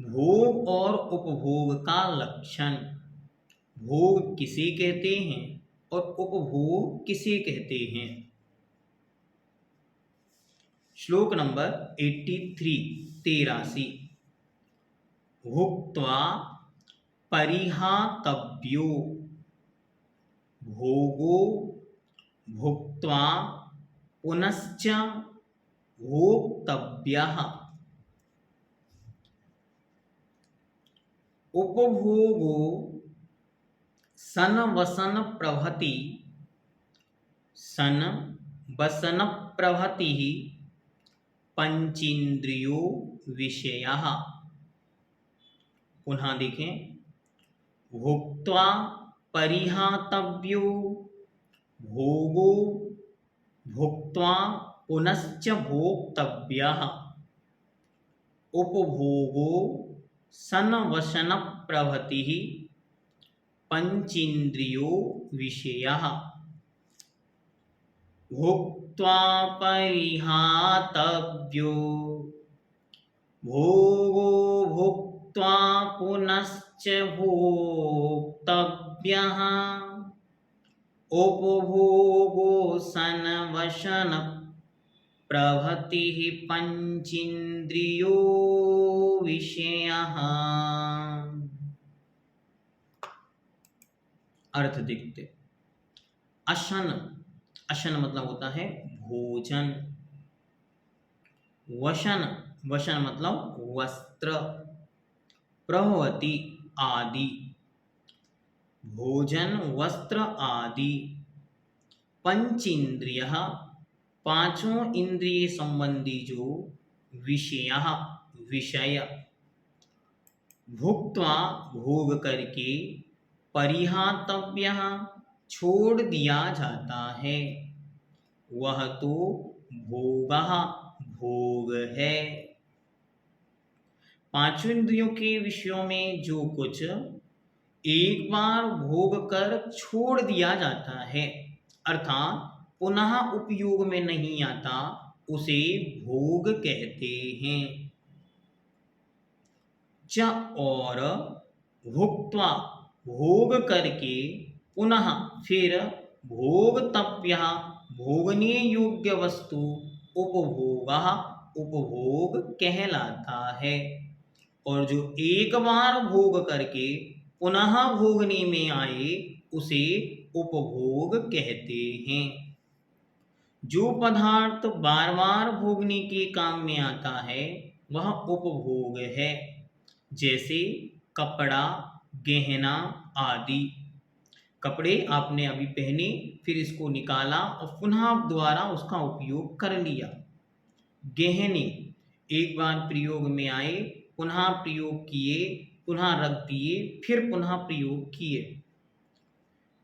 भोग और उपभोग का लक्षण। भोग किसे कहते हैं और उपभोग किसे कहते हैं। श्लोक नंबर 83 83। भुक्त्वा परिहातव्यो भोगो भुक्त्वा पुनश्च भोक्तव्यः। उपभोगो सन वसन प्रभति सन वसन प्रभति पंचेन्द्रियो विषयः। पुनः देखें। भुक्त्वा परिहातव्यो भोगो भुक्त्वा पुनश्च भोक्तव्यः। उपभोगो सन वसन प्रभति पंचेन्द्रियो विषयः। भुक्त्वा परिहातव्यो भोगो भुक्त्वा पुनश्च भोक्तव्यः। उपभोगो सन वसन प्रभति पंचेन्द्रियो विषयः। अर्थ देखते। अशन, अशन मतलब होता है भोजन। वशन, वशन मतलब वस्त्र। प्रभवति आदि, भोजन वस्त्र आदि। पंचेन्द्रियः, पांचों इंद्रिय संबंधी जो विषय, विषय। भुक्त्वा भोग करके, परिहातव्यः छोड़ दिया जाता है, वह तो भोगः भोग है। पांचों इंद्रियों के विषयों में जो कुछ एक बार भोग कर छोड़ दिया जाता है अर्थात पुनः उपयोग में नहीं आता, उसे भोग कहते हैं। च और भुक्त्वा भोग करके, पुनः फिर भोगतव्यः भोगने योग्य वस्तु उपभोगः उपभोग कहलाता है। और जो एक बार भोग करके पुनः भोगने में आए उसे उपभोग कहते हैं। जो पदार्थ बार बार भोगने के काम में आता है वह उपभोग है, जैसे कपड़ा, गहना आदि। कपड़े आपने अभी पहने, फिर इसको निकाला और पुनः दोबारा उसका उपयोग कर लिया। गहने एक बार प्रयोग में आए, पुनः प्रयोग किए, पुनः रख दिए, फिर पुनः प्रयोग किए।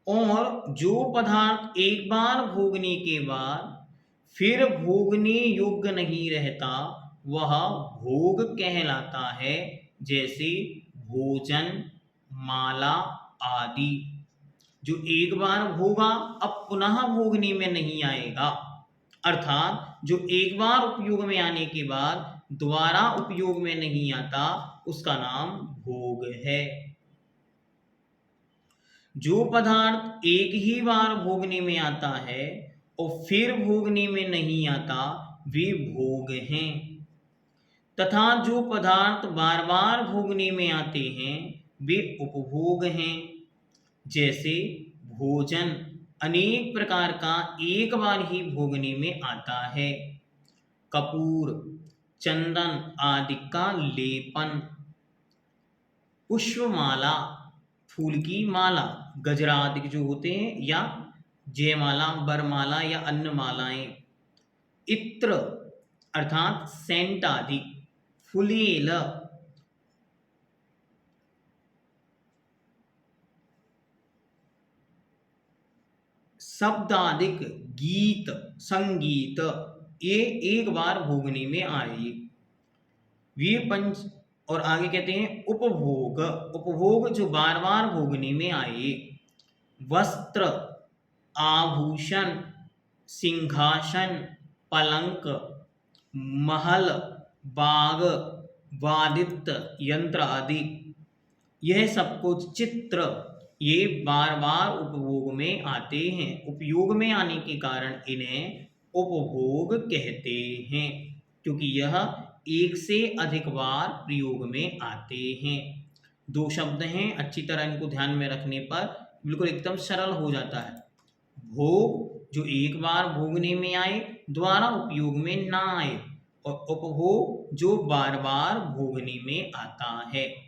और जो पदार्थ एक बार भोगने के बाद फिर भोगने योग्य नहीं रहता वह भोग कहलाता है, जैसे भोजन, माला आदि। जो एक बार भोगा अब पुनः भोगने में नहीं आएगा, अर्थात जो एक बार उपयोग में आने के बाद दोबारा उपयोग में नहीं आता, उसका नाम भोग है। जो पदार्थ एक ही बार भोगने में आता है और फिर भोगने में नहीं आता, वे भोग हैं। तथा जो पदार्थ बार बार भोगने में आते हैं वे उपभोग हैं, जैसे भोजन अनेक प्रकार का एक बार ही भोगने में आता है। कपूर, चंदन आदि का लेपन। पुष्पमाला, फूल की माला, गजरा आदि जो होते हैं, या जयमाला, बरमाला या अन्य मालाएं। इत्र अर्थात सेंट आदि। फुलेल, शब्दादिक, गीत, संगीत, ये एक बार भोगने में आए। वे पंच। और आगे कहते हैं उपभोग, उपभोग जो बार बार भोगने में आए। वस्त्र, आभूषण, सिंहासन, पलंक, महल, बाग, वादित यंत्र आदि, यह सब कुछ चित्र ये बार बार उपभोग में आते हैं। उपयोग में आने के कारण इन्हें उपभोग कहते हैं, क्योंकि यह एक से अधिक बार प्रयोग में आते हैं। दो शब्द हैं, अच्छी तरह इनको ध्यान में रखने पर बिल्कुल एकदम सरल हो जाता है। भोग जो एक बार भोगने में आए, द्वारा उपयोग में ना आए, और उपभोग जो बार बार भोगने में आता है।